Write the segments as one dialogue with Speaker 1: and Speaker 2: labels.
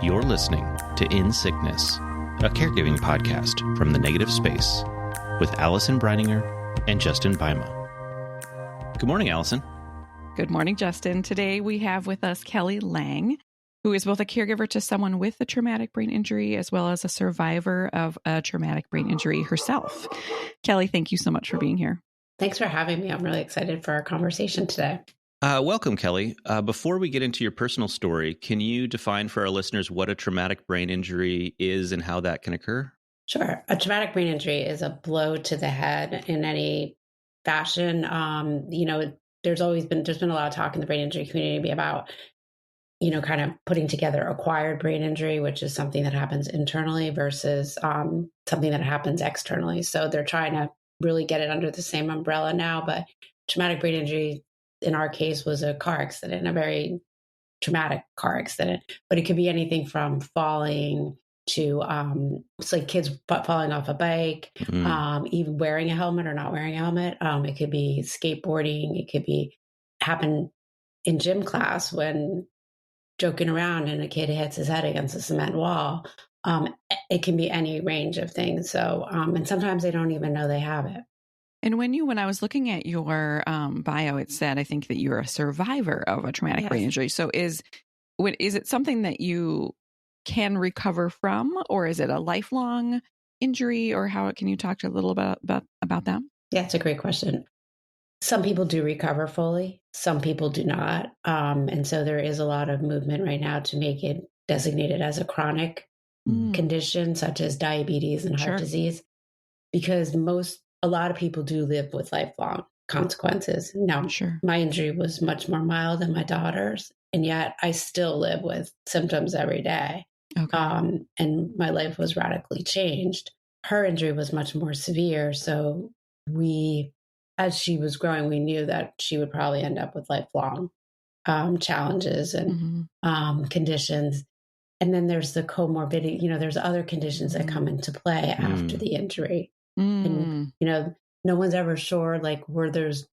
Speaker 1: You're listening to In Sickness, a caregiving podcast from the Negative Space with Allison Breininger and Justin Bima. Good morning, Allison.
Speaker 2: Good morning, Justin. Today we have with us Kelly Lang, who is both a caregiver to someone with a traumatic brain injury as well as a survivor of a traumatic brain injury herself. Kelly, thank you so much for being here.
Speaker 3: Thanks for having me. I'm really excited for our conversation today.
Speaker 1: Welcome, Kelly. Before we get into your personal story, can you define for our listeners what a traumatic brain injury is and how that can occur?
Speaker 3: Sure. A traumatic brain injury is a blow to the head in any fashion. There's been a lot of talk in the brain injury community about, kind of putting together acquired brain injury, which is something that happens internally versus something that happens externally. So they're trying to really get it under the same umbrella now. But traumatic brain injury, in our case, was a car accident, a very traumatic car accident. But it could be anything from falling to it's like kids falling off a bike, even wearing a helmet or not wearing a helmet. It could be skateboarding. It could be happen in gym class when joking around and a kid hits his head against a cement wall. It can be any range of things. So, and sometimes they don't even know they have it.
Speaker 2: And when I was looking at your bio, it said, I think that you're a survivor of a traumatic brain injury. So is it something that you can recover from, or is it a lifelong injury, or how can you talk to a little bit about that?
Speaker 3: Yeah, it's a great question. Some people do recover fully. Some people do not. And so there is a lot of movement right now to make it designated as a chronic condition, such as diabetes and heart disease, because a lot of people do live with lifelong consequences. Now, my injury was much more mild than my daughter's, and yet I still live with symptoms every day. Okay. And my life was radically changed. Her injury was much more severe. So as she was growing, we knew that she would probably end up with lifelong challenges and conditions. And then there's the comorbidity, there's other conditions that come into play after the injury. And, no one's ever sure, were there's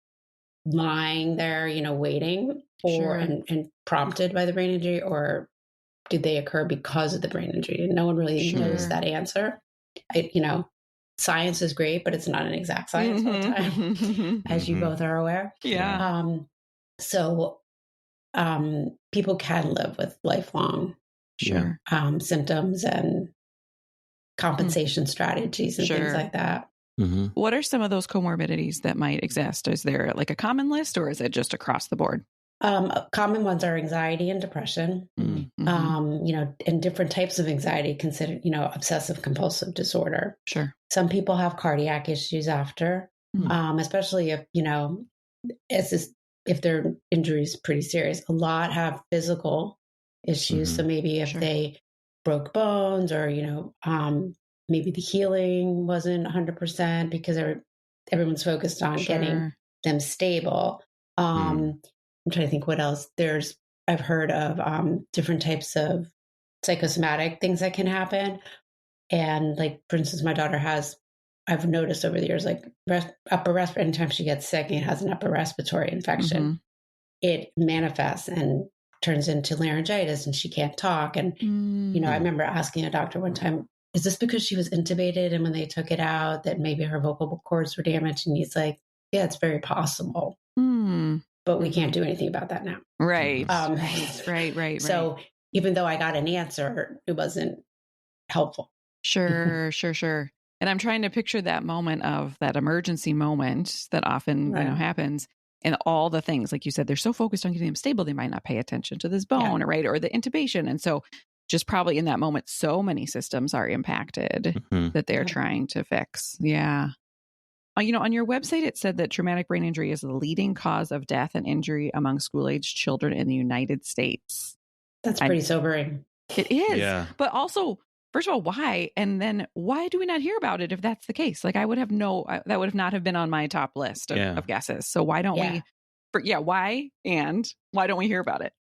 Speaker 3: lying there, waiting and prompted by the brain injury, or did they occur because of the brain injury? And no one really knows that answer. Science is great, but it's not an exact science all the time, as you both are aware.
Speaker 2: Yeah.
Speaker 3: People can live with lifelong symptoms and compensation strategies and things like that.
Speaker 2: Mm-hmm. What are some of those comorbidities that might exist? Is there a common list, or is it just across the board?
Speaker 3: Common ones are anxiety and depression, and different types of anxiety considered, obsessive compulsive disorder.
Speaker 2: Sure.
Speaker 3: Some people have cardiac issues after, especially if their injury is pretty serious. A lot have physical issues. So maybe if they broke bones, or, maybe the healing wasn't 100% because everyone's focused on getting them stable. I'm trying to think what else. I've heard of different types of psychosomatic things that can happen. And for instance, my daughter I've noticed over the years, upper respiratory, anytime she gets sick and has an upper respiratory infection, it manifests and turns into laryngitis and she can't talk. And, I remember asking a doctor one time, is this because she was intubated and when they took it out that maybe her vocal cords were damaged? And he's like, yeah, it's very possible. But we can't do anything about that now.
Speaker 2: Right. Right.
Speaker 3: So even though I got an answer, it wasn't helpful.
Speaker 2: Sure. And I'm trying to picture that moment of that emergency moment that often happens, and all the things, like you said, they're so focused on getting them stable, they might not pay attention to this bone, or the intubation. And so just probably in that moment, so many systems are impacted that they're trying to fix. Yeah. On your website, it said that traumatic brain injury is the leading cause of death and injury among school-aged children in the United States.
Speaker 3: That's pretty sobering.
Speaker 2: It is. Yeah. But also, first of all, why? And then why do we not hear about it if that's the case? That would have not have been on my top list of guesses. So why don't we? Why? And why don't we hear about it?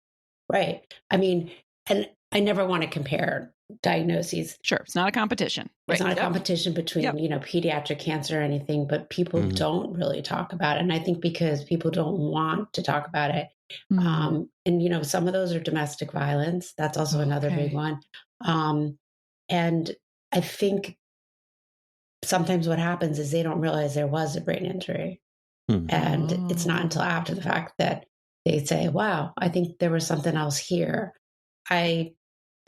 Speaker 3: Right. I mean, and I never want to compare diagnoses.
Speaker 2: Sure. It's not a competition.
Speaker 3: It's not a competition between, pediatric cancer or anything, but people don't really talk about it. And I think because people don't want to talk about it. And, some of those are domestic violence. That's also another big one. And I think sometimes what happens is they don't realize there was a brain injury. And it's not until after the fact that they say, wow, I think there was something else here. I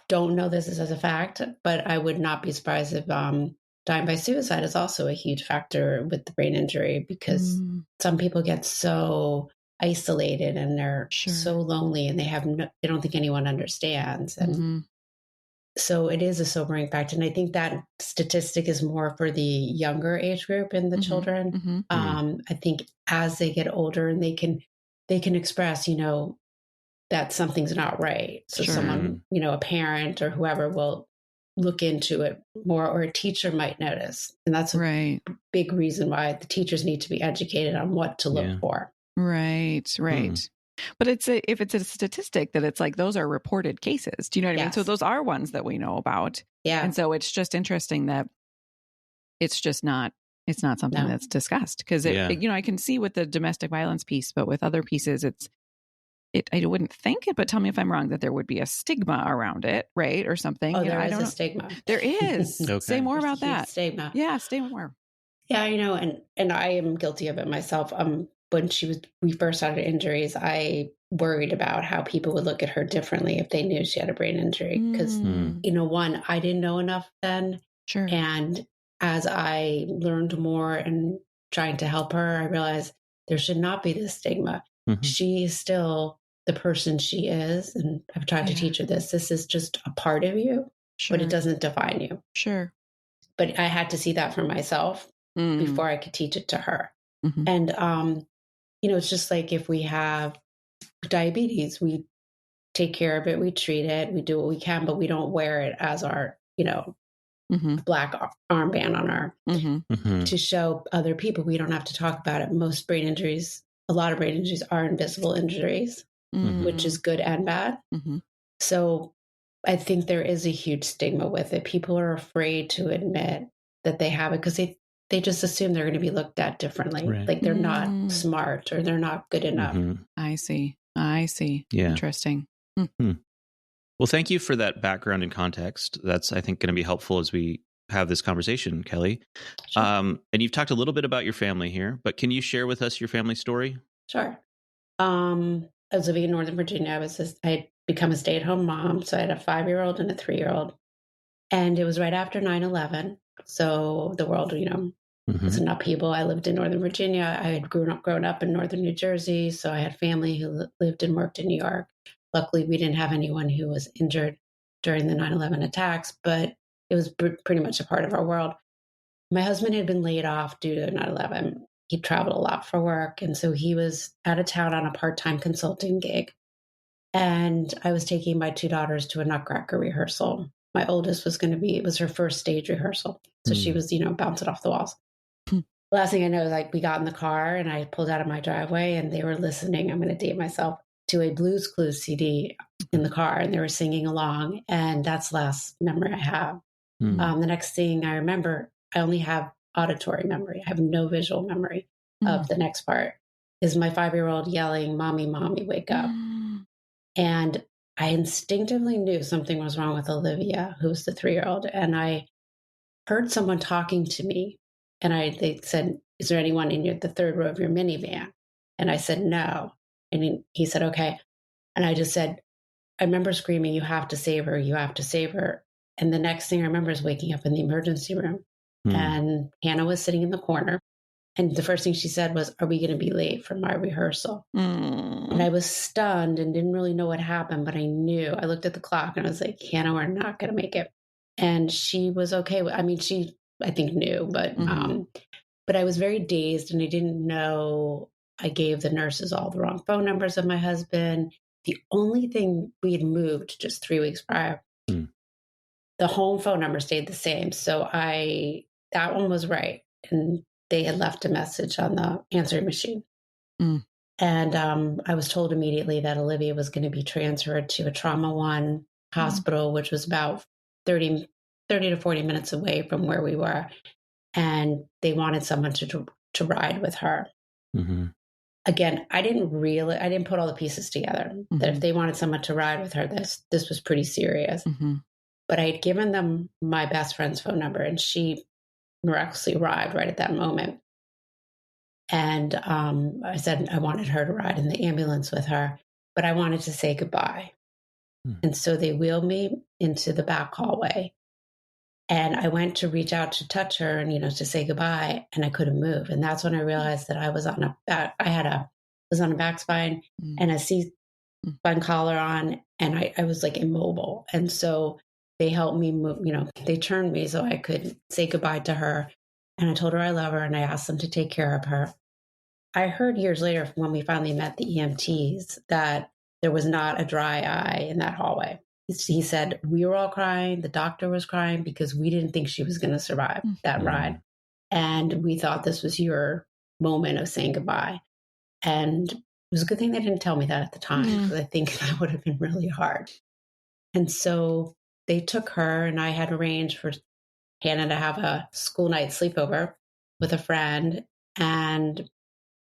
Speaker 3: don't know this as a fact, but I would not be surprised if dying by suicide is also a huge factor with the brain injury, because some people get so isolated and they're so lonely and they don't think anyone understands. And so it is a sobering fact. And I think that statistic is more for the younger age group in the children. I think as they get older and they can express, that something's not right. So someone, a parent or whoever will look into it more, or a teacher might notice. And that's a big reason why the teachers need to be educated on what to look for.
Speaker 2: Right. But if it's a statistic that it's like, those are reported cases. Do you know what I mean? So those are ones that we know about. Yeah. And so it's just interesting that it's not something that's discussed, because I can see with the domestic violence piece, but with other pieces, I wouldn't think it, but tell me if I'm wrong, that there would be a stigma around it, right? Or something.
Speaker 3: Oh, there is a stigma.
Speaker 2: There is. Okay. Say more about that.
Speaker 3: Stigma.
Speaker 2: Yeah, say more.
Speaker 3: Yeah, and I am guilty of it myself. When we first started injuries, I worried about how people would look at her differently if they knew she had a brain injury. Because, one, I didn't know enough then. Sure. And as I learned more and trying to help her, I realized there should not be this stigma. She is still the person she is. And I've tried to teach her this. This is just a part of you, but it doesn't define you.
Speaker 2: Sure.
Speaker 3: But I had to see that for myself before I could teach it to her. And, it's just like if we have diabetes, we take care of it, we treat it, we do what we can, but we don't wear it as our, black armband on our, to show other people. We don't have to talk about it. A lot of brain injuries are invisible injuries, which is good and bad. So I think there is a huge stigma with it. People are afraid to admit that they have it because they just assume they're going to be looked at differently. Right. Like they're not smart or they're not good enough.
Speaker 2: I see. Yeah. Interesting.
Speaker 1: Well, thank you for that background and context. That's, I think, going to be helpful as we have this conversation, Kelly. Sure. And you've talked a little bit about your family here, but can you share with us your family story?
Speaker 3: Sure. I was living in Northern Virginia. I had become a stay-at-home mom. So I had a 5-year-old and a 3-year-old. And it was right after 9/11. So the world, was an upheaval. I lived in Northern Virginia. I had grown up in Northern New Jersey. So I had family who lived and worked in New York. Luckily, we didn't have anyone who was injured during the 9/11 attacks, but it was pretty much a part of our world. My husband had been laid off due to 9/11. He traveled a lot for work. And so he was out of town on a part-time consulting gig. And I was taking my 2 daughters to a Nutcracker rehearsal. My oldest it was her first stage rehearsal. So she was, bouncing off the walls. Last thing I know is we got in the car and I pulled out of my driveway and they were listening, I'm going to date myself, to a Blues Clues CD in the car, and they were singing along. And that's the last memory I have. The next thing I remember, I only have auditory memory. I have no visual memory of the next part, is my 5-year-old yelling, "Mommy, mommy, wake up." And I instinctively knew something was wrong with Olivia, who was the 3-year-old. And I heard someone talking to me. And they said, "Is there anyone in the third row of your minivan?" And I said, "No." And he said, "Okay." And I just said, I remember screaming, "You have to save her. You have to save her." And the next thing I remember is waking up in the emergency room. And Hannah was sitting in the corner. And the first thing she said was, "Are we going to be late for my rehearsal?" And I was stunned and didn't really know what happened, but I knew. I looked at the clock and I was like, "Hannah, we're not going to make it." And she was okay. She, I think, knew, but I was very dazed and I didn't know. I gave the nurses all the wrong phone numbers of my husband. The only thing, we had moved just 3 weeks prior. The home phone number stayed the same. So that one was right. And they had left a message on the answering machine. And I was told immediately that Olivia was going to be transferred to a Trauma One hospital, which was about 30 to 40 minutes away from where we were. And they wanted someone to ride with her.
Speaker 1: Mm-hmm.
Speaker 3: Again, I didn't put all the pieces together that if they wanted someone to ride with her, this was pretty serious. But I had given them my best friend's phone number, and she miraculously arrived right at that moment. And I said I wanted her to ride in the ambulance with her, but I wanted to say goodbye. And so they wheeled me into the back hallway. And I went to reach out to touch her and, to say goodbye, and I couldn't move. And that's when I realized that I was on a back spine and a C-spine collar on, and I was like immobile. And so they helped me move, they turned me so I could say goodbye to her. And I told her I love her, and I asked them to take care of her. I heard years later when we finally met the EMTs that there was not a dry eye in that hallway. He said, we were all crying. The doctor was crying because we didn't think she was going to survive that ride. And we thought this was your moment of saying goodbye. And it was a good thing they didn't tell me that at the time, because I think that would have been really hard. And so they took her, and I had arranged for Hannah to have a school night sleepover with a friend. And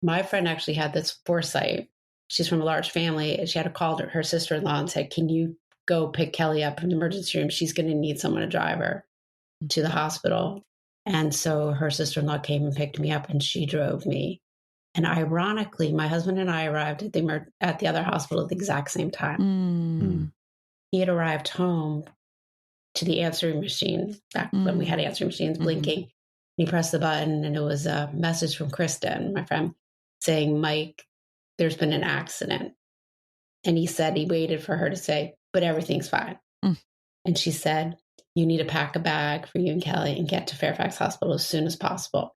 Speaker 3: my friend actually had this foresight. She's from a large family. And she had to call her sister-in-law and said, can you go pick Kelly up from the emergency room? She's going to need someone to drive her to the hospital. And so her sister-in-law came and picked me up, and she drove me. And ironically, my husband and I arrived at the other hospital at the exact same time. He had arrived home to the answering machine back when we had answering machines blinking. He pressed the button, and it was a message from Kristen, my friend, saying, Mike, there's been an accident. And he said he waited for her to say, but everything's fine. And she said, you need to pack a bag for you and Kelly and get to Fairfax Hospital as soon as possible.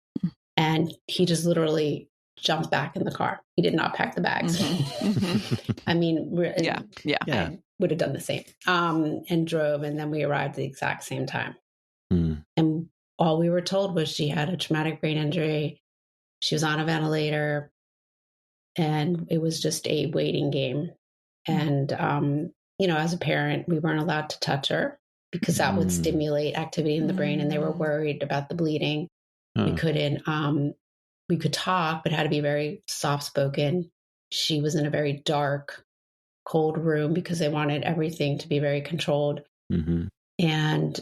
Speaker 3: And he just literally jumped back in the car. He did not pack the bags. I mean, I would have done the same, and drove. And then we arrived at the exact same time. And all we were told was she had a traumatic brain injury. She was on a ventilator, and it was just a waiting game. And, as a parent, we weren't allowed to touch her because that would stimulate activity in the brain, and they were worried about the bleeding. We couldn't, we could talk, but had to be very soft-spoken. She was in a very dark, cold room because they wanted everything to be very controlled. And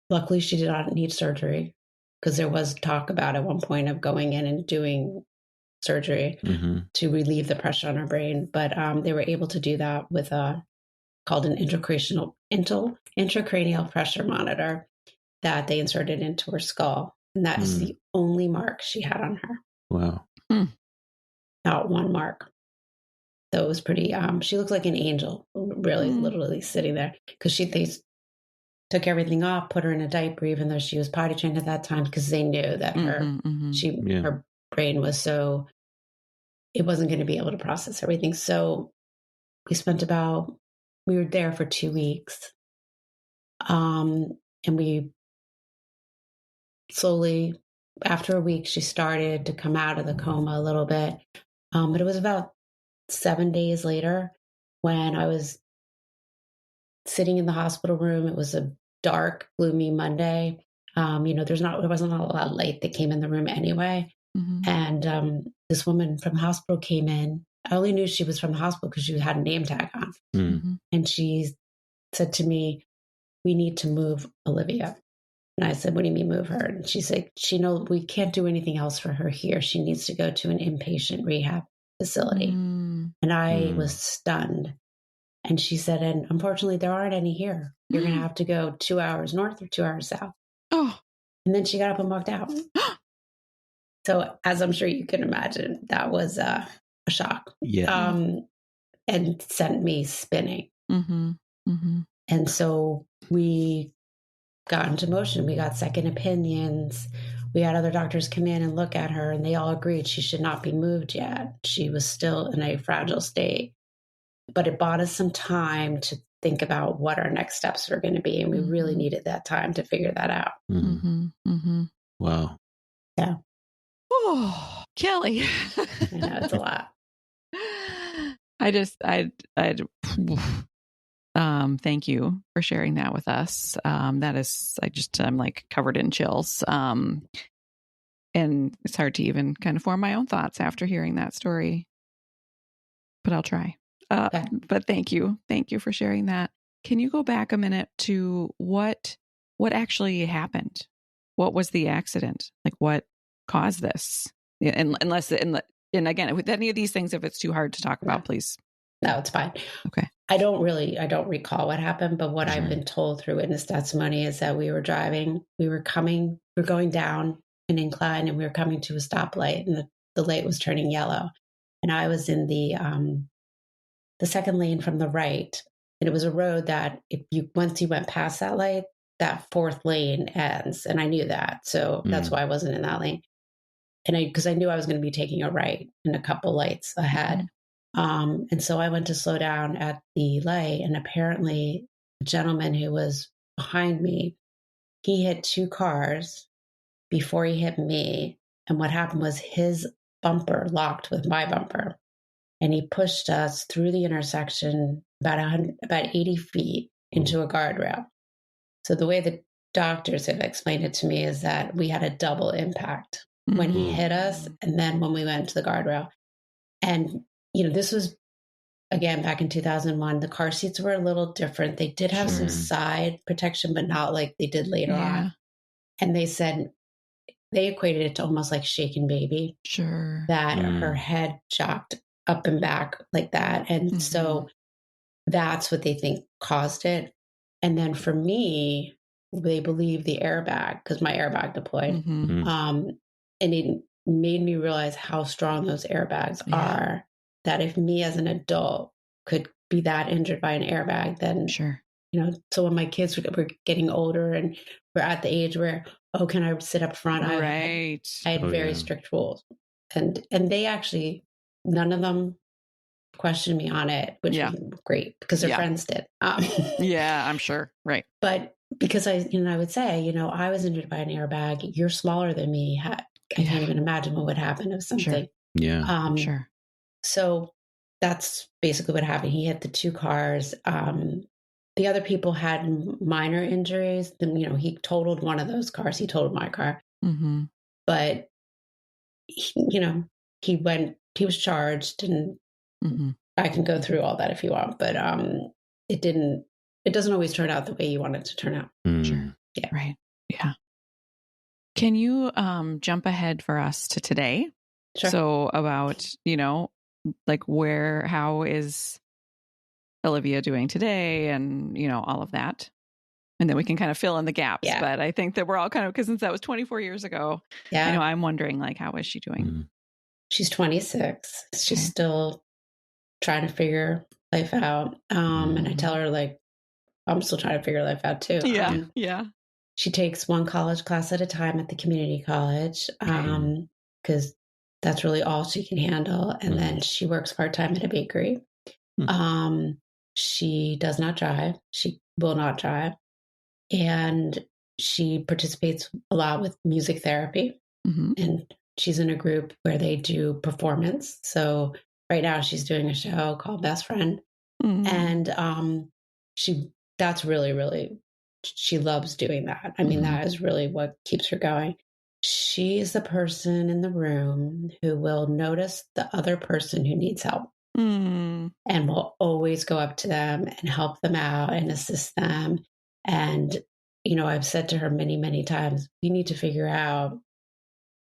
Speaker 3: luckily she did not need surgery, because there was talk about at one point of going in and doing surgery to relieve the pressure on her brain. But they were able to do that with called an intracranial pressure monitor that they inserted into her skull. And that is the only mark she had on her.
Speaker 1: Wow.
Speaker 3: Not one mark. So it was pretty, she looked like an angel, really, literally sitting there. Because they took everything off, put her in a diaper, even though she was potty trained at that time, because they knew that her brain was it wasn't going to be able to process everything. So we were there for 2 weeks. And we slowly, after a week, she started to come out of the coma a little bit. But it was about 7 days later when I was sitting in the hospital room. It was a dark, gloomy Monday. There wasn't a lot of light that came in the room anyway. And this woman from the hospital came in. I only knew she was from the hospital because she had a name tag on. And she said to me, we need to move Olivia. And I said, what do you mean move her? And she said, we can't do anything else for her here. She needs to go to an inpatient rehab facility. And I was stunned. And she said, and unfortunately, there aren't any here. You're going to have to go 2 hours north or 2 hours south. And then she got up and walked out. So as I'm sure you can imagine, that was a shock. And sent me spinning. And so we got into motion. We got second opinions. We had other doctors come in and look at her, and they all agreed she should not be moved yet. She was still in a fragile state. But it bought us some time to think about what our next steps were going to be. And we really needed that time to figure that out.
Speaker 1: Wow.
Speaker 3: Yeah.
Speaker 2: Oh, Kelly.
Speaker 3: I know, it's a lot.
Speaker 2: Thank you for sharing that with us. That is, I'm like covered in chills. And it's hard to even kind of form my own thoughts after hearing that story, but I'll try. Okay. But thank you. Thank you for sharing that. Can you go back a minute to what actually happened? What was the accident? Like, what caused this? And again, with any of these things, if it's too hard to talk about, please.
Speaker 3: No, it's fine.
Speaker 2: Okay.
Speaker 3: I don't recall what happened, but what I've been told through witness testimony is that we were going down an incline and we were coming to a stoplight, and the light was turning yellow. And I was in the second lane from the right. And it was a road that once you went past that light, that fourth lane ends. And I knew that. So that's why I wasn't in that lane. And because I knew I was going to be taking a right and a couple lights ahead. And so I went to slow down at the light, and apparently the gentleman who was behind me, he hit two cars before he hit me. And what happened was his bumper locked with my bumper, and he pushed us through the intersection about 80 feet into a guardrail. So the way the doctors have explained it to me is that we had a double impact when he hit us, and then when we went to the guardrail. And this was, again, back in 2001, the car seats were a little different. They did have some side protection, but not like they did later on. And they said, they equated it to almost like shaken baby.
Speaker 2: Sure.
Speaker 3: That her head jocked up and back like that. And so that's what they think caused it. And then for me, they believe the airbag, because my airbag deployed. And it made me realize how strong those airbags are. That if me as an adult could be that injured by an airbag, then so when my kids were getting older and we're at the age where, can I sit up front? I had very strict rules, and they actually, none of them questioned me on it, which was great because their friends did.
Speaker 2: I'm sure. Right.
Speaker 3: But because I would say, I was injured by an airbag. You're smaller than me. I can't even imagine what would happen if something.
Speaker 2: Sure.
Speaker 3: So that's basically what happened. He hit the two cars. The other people had minor injuries. Then, he totaled one of those cars. He totaled my car. But, he was charged, and I can go through all that if you want, but it doesn't always turn out the way you want it to turn out.
Speaker 2: Sure. Yeah. Right. Yeah. Can you jump ahead for us to today?
Speaker 3: Sure.
Speaker 2: So about, like how is Olivia doing today, and, all of that. And then we can kind of fill in the gaps. Yeah. But I think that we're all kind of, because since that was 24 years ago, I know I'm wondering, like, how is she doing?
Speaker 3: She's 26. She's still trying to figure life out. And I tell her, like, I'm still trying to figure life out too.
Speaker 2: Yeah.
Speaker 3: She takes one college class at a time at the community college. Because that's really all she can handle. And then she works part-time at a bakery. She does not drive. She will not drive. And she participates a lot with music therapy. And she's in a group where they do performance. So right now she's doing a show called Best Friend. And that's really, really, she loves doing that. I mean, that is really what keeps her going. She is the person in the room who will notice the other person who needs help and will always go up to them and help them out and assist them. And, I've said to her many, many times, you need to figure out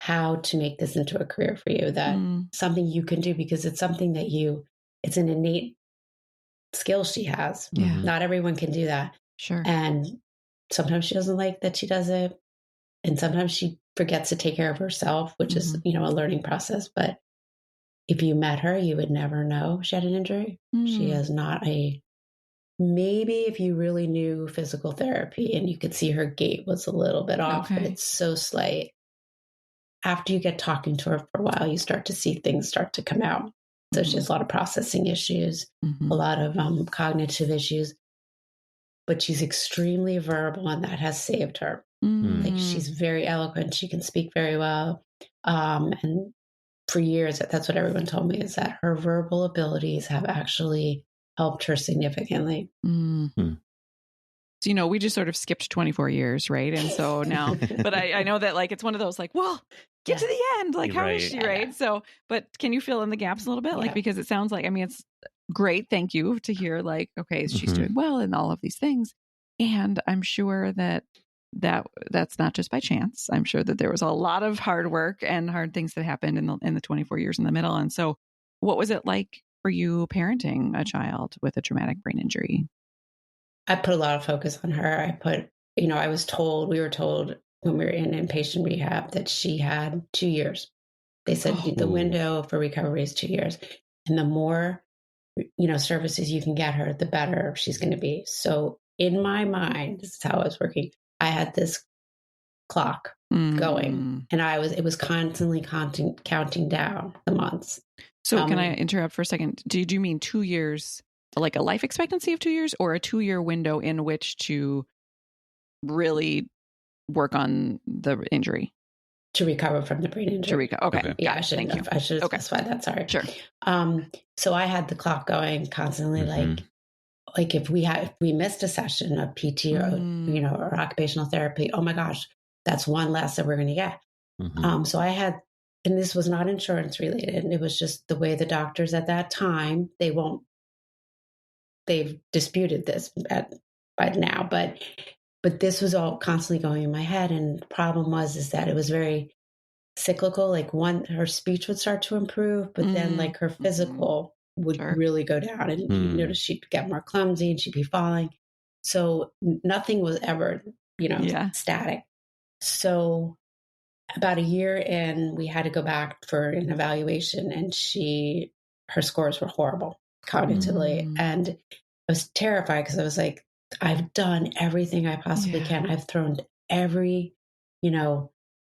Speaker 3: how to make this into a career for you, that something you can do, because it's something that it's an innate skill she has. Not everyone can do that.
Speaker 2: Sure.
Speaker 3: And sometimes she doesn't like that she does it. And sometimes she forgets to take care of herself, which is, a learning process. But if you met her, you would never know she had an injury. She has not maybe if you really knew physical therapy and you could see her gait was a little bit off, but it's so slight. After you get talking to her for a while, you start to see things start to come out. So she has a lot of processing issues, a lot of cognitive issues, but she's extremely verbal, and that has saved her. Like, she's very eloquent. She can speak very well. And for years, that's what everyone told me, is that her verbal abilities have actually helped her significantly.
Speaker 2: Mm. So, we just sort of skipped 24 years, right? And so now, but I know that like, it's one of those like, well, get to the end. Like, how is she, right? So, but can you fill in the gaps a little bit? Like, because it sounds like, I mean, it's great. Thank you to hear like, okay, she's doing well and all of these things. And I'm sure that's not just by chance. I'm sure that there was a lot of hard work and hard things that happened in the 24 years in the middle. And so what was it like for you parenting a child with a traumatic brain injury?
Speaker 3: I put a lot of focus on her. we were told when we were in inpatient rehab that she had 2 years. They said the window for recovery is 2 years. And the more, services you can get her, the better she's going to be. So in my mind, this is how I was working. I had this clock going and it was constantly counting down the months.
Speaker 2: So can I interrupt for a second? Did you mean 2 years, like a life expectancy of 2 years, or a 2-year window in which to really work on the injury?
Speaker 3: To recover from the brain injury.
Speaker 2: Okay.
Speaker 3: Yeah, I should have specified that. Sorry.
Speaker 2: Sure.
Speaker 3: So I had the clock going constantly, like if we missed a session of PT or occupational therapy, oh my gosh, that's one less that we're going to get. So I had, and this was not insurance related. It was just the way the doctors at that time, they've disputed this by now, but this was all constantly going in my head. And the problem is that it was very cyclical. Like her speech would start to improve, but then like her physical would really go down, and you notice she'd get more clumsy and she'd be falling. So nothing was ever, static. So about a year in, we had to go back for an evaluation, and her scores were horrible cognitively. And I was terrified because I was like, I've done everything I possibly can. I've thrown every,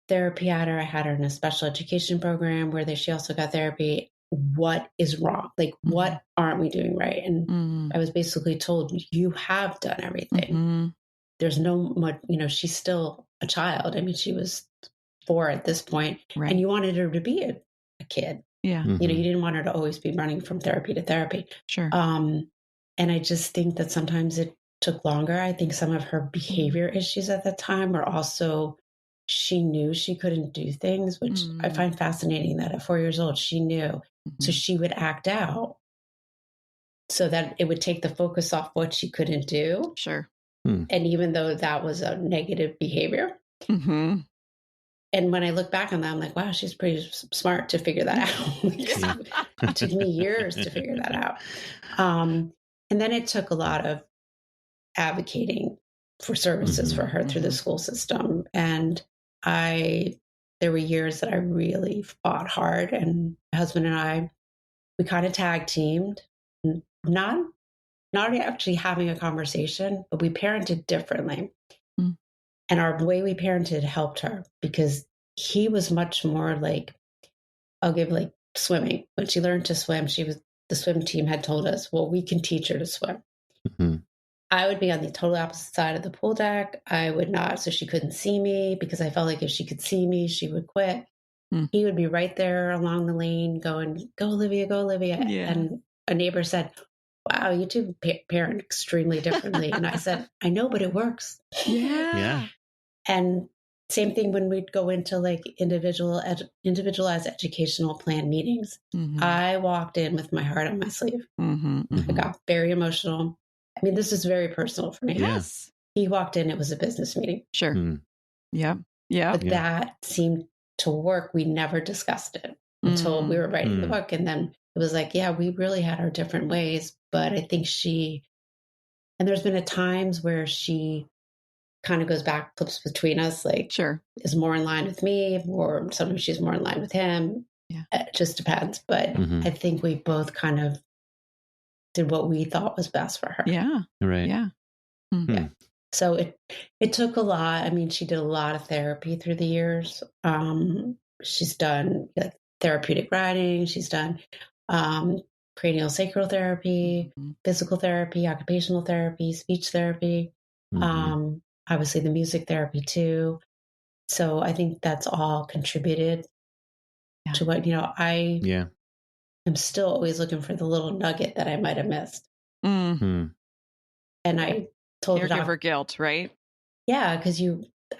Speaker 3: therapy at her. I had her in a special education program where she also got therapy. What is wrong? Like, what aren't we doing right? And I was basically told, you have done everything. There's no much, she's still a child. I mean, she was 4 at this point, and you wanted her to be a kid.
Speaker 2: Yeah.
Speaker 3: You didn't want her to always be running from therapy to therapy.
Speaker 2: Sure.
Speaker 3: And I just think that sometimes it took longer. I think some of her behavior issues at that time were also, she knew she couldn't do things, which I find fascinating that at 4 years old, she knew. So she would act out so that it would take the focus off what she couldn't do.
Speaker 2: Sure.
Speaker 3: And even though that was a negative behavior. And when I look back on that, I'm like, wow, she's pretty smart to figure that out. It took me years to figure that out. And then it took a lot of advocating for services for her through the school system. And there were years that I really fought hard, and my husband and I, we kind of tag teamed, not actually having a conversation, but we parented differently. And our way we parented helped her, because he was much more like, I'll give like swimming. When she learned to swim, the swim team had told us, well, we can teach her to swim. I would be on the total opposite side of the pool deck. I would not, so she couldn't see me, because I felt like if she could see me, she would quit. He would be right there along the lane going, go Olivia, go Olivia. Yeah. And a neighbor said, wow, you two parent extremely differently. And I said, I know, but it works.
Speaker 2: Yeah.
Speaker 3: And same thing when we'd go into like individualized educational plan meetings. I walked in with my heart on my sleeve. I got very emotional. I mean, this is very personal for me.
Speaker 2: Yes.
Speaker 3: He walked in, it was a business meeting.
Speaker 2: Sure. Yeah.
Speaker 3: But that seemed to work. We never discussed it until we were writing the book. And then it was like, yeah, we really had our different ways. But I think and there's been times where she kind of goes back, flips between us, like is more in line with me, or sometimes she's more in line with him.
Speaker 2: Yeah.
Speaker 3: It just depends. But I think we both kind of did what we thought was best for her.
Speaker 2: Yeah.
Speaker 1: Right.
Speaker 2: Yeah.
Speaker 3: Yeah. So it took a lot. I mean, she did a lot of therapy through the years. She's done therapeutic writing. She's done cranial sacral therapy, physical therapy, occupational therapy, speech therapy, obviously the music therapy too. So I think that's all contributed to what, I am still always looking for the little nugget that I might have missed.
Speaker 2: Mm.
Speaker 3: And I told the
Speaker 2: caregiver guilt, right?
Speaker 3: Yeah, because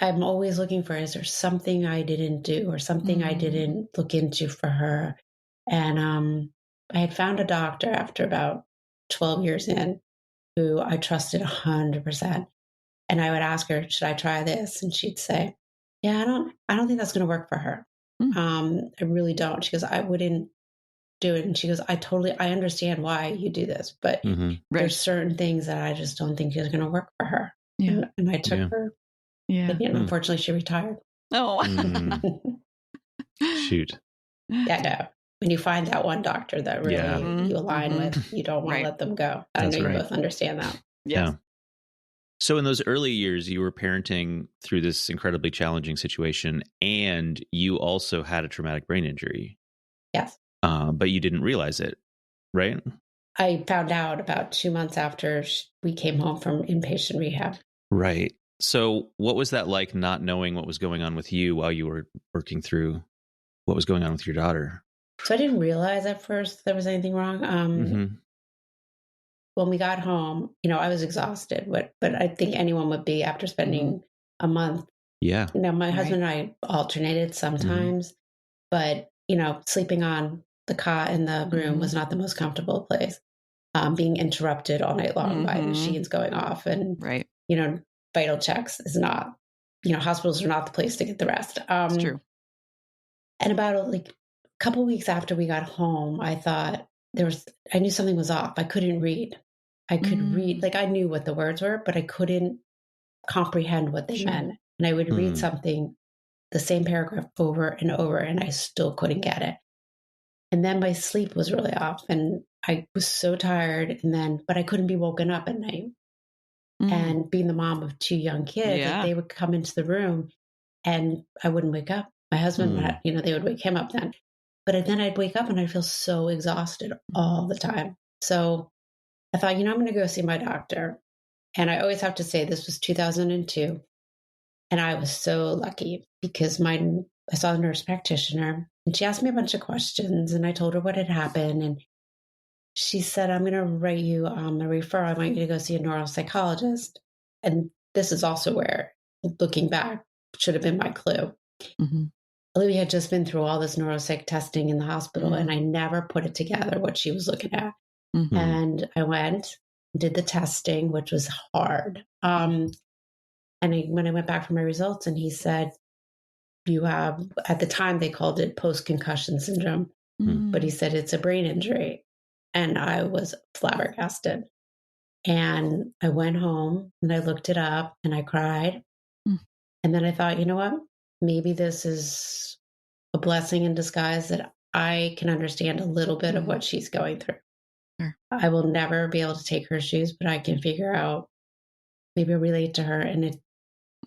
Speaker 3: I'm always looking for, is there something I didn't do or something I didn't look into for her? And I had found a doctor after about 12 years in who I trusted 100%. And I would ask her, should I try this? And she'd say, yeah, I don't think that's going to work for her. I really don't. She goes, I wouldn't do it. And she goes, I understand why you do this, but there's certain things that I just don't think is going to work for her.
Speaker 2: Yeah.
Speaker 3: And I took her.
Speaker 2: Yeah.
Speaker 3: And unfortunately, she retired.
Speaker 2: Oh.
Speaker 1: Shoot.
Speaker 3: Yeah, no. When you find that one doctor that really you align with, you don't want to let them go. I know you both understand that.
Speaker 2: Yes.
Speaker 1: Yeah. So in those early years, you were parenting through this incredibly challenging situation, and you also had a traumatic brain injury.
Speaker 3: Yes.
Speaker 1: But you didn't realize it, right?
Speaker 3: I found out about 2 months after we came home from inpatient rehab.
Speaker 1: Right. So what was that like, not knowing what was going on with you while you were working through what was going on with your daughter?
Speaker 3: So I didn't realize at first there was anything wrong. When we got home, I was exhausted, but I think anyone would be after spending a month.
Speaker 1: Yeah.
Speaker 3: My husband and I alternated sometimes, but, sleeping on the cot in the room was not the most comfortable place. Being interrupted all night long by machines going off and, vital checks is not, hospitals are not the place to get the rest.
Speaker 2: It's true.
Speaker 3: And about a couple weeks after we got home, I thought I knew something was off. I couldn't read. I could read, I knew what the words were, but I couldn't comprehend what they meant. And I would read something, the same paragraph over and over, and I still couldn't get it. And then my sleep was really off and I was so tired. But I couldn't be woken up at night. And being the mom of 2 young kids, they would come into the room and I wouldn't wake up. My husband, they would wake him up then. But then I'd wake up and I'd feel so exhausted all the time. So I thought, I'm going to go see my doctor. And I always have to say this was 2002. And I was so lucky because I saw a nurse practitioner and she asked me a bunch of questions and I told her what had happened. And she said, I'm going to write you a referral. I want you to go see a neuropsychologist. And this is also where, looking back, should have been my clue. Olivia had just been through all this neuropsych testing in the hospital, and I never put it together what she was looking at. And I went, did the testing, which was hard. And when I went back for my results, and he said, you have, at the time they called it post-concussion syndrome, but he said it's a brain injury. And I was flabbergasted. And I went home and I looked it up and I cried. And then I thought, you know what? Maybe this is a blessing in disguise that I can understand a little bit of what she's going through.
Speaker 2: Sure.
Speaker 3: I will never be able to take her shoes, but I can figure out, maybe relate to her. And it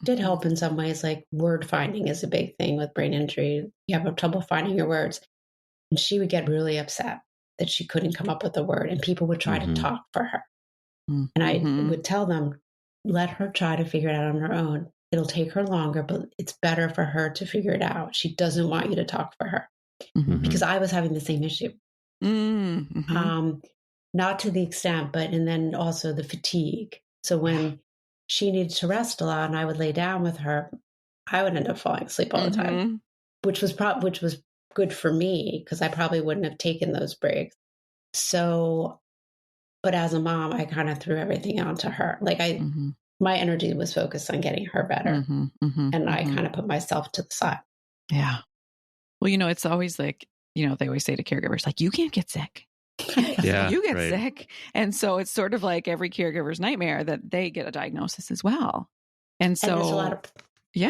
Speaker 3: did help in some ways, like word finding is a big thing with brain injury. You have trouble finding your words. And she would get really upset that she couldn't come up with a word and people would try to talk for her. And I would tell them, let her try to figure it out on her own. It'll take her longer, but it's better for her to figure it out. She doesn't want you to talk for her because I was having the same issue. Not to the extent, and then also the fatigue. So when she needed to rest a lot and I would lay down with her, I would end up falling asleep all the time, which was good for me because I probably wouldn't have taken those breaks. So, but as a mom, I kind of threw everything onto her. My energy was focused on getting her better. And I kind of put myself to the side.
Speaker 2: Yeah. Well, it's always they always say to caregivers, you can't get sick. You get sick. And so it's sort of like every caregiver's nightmare that they get a diagnosis as well. And so
Speaker 3: there's a lot of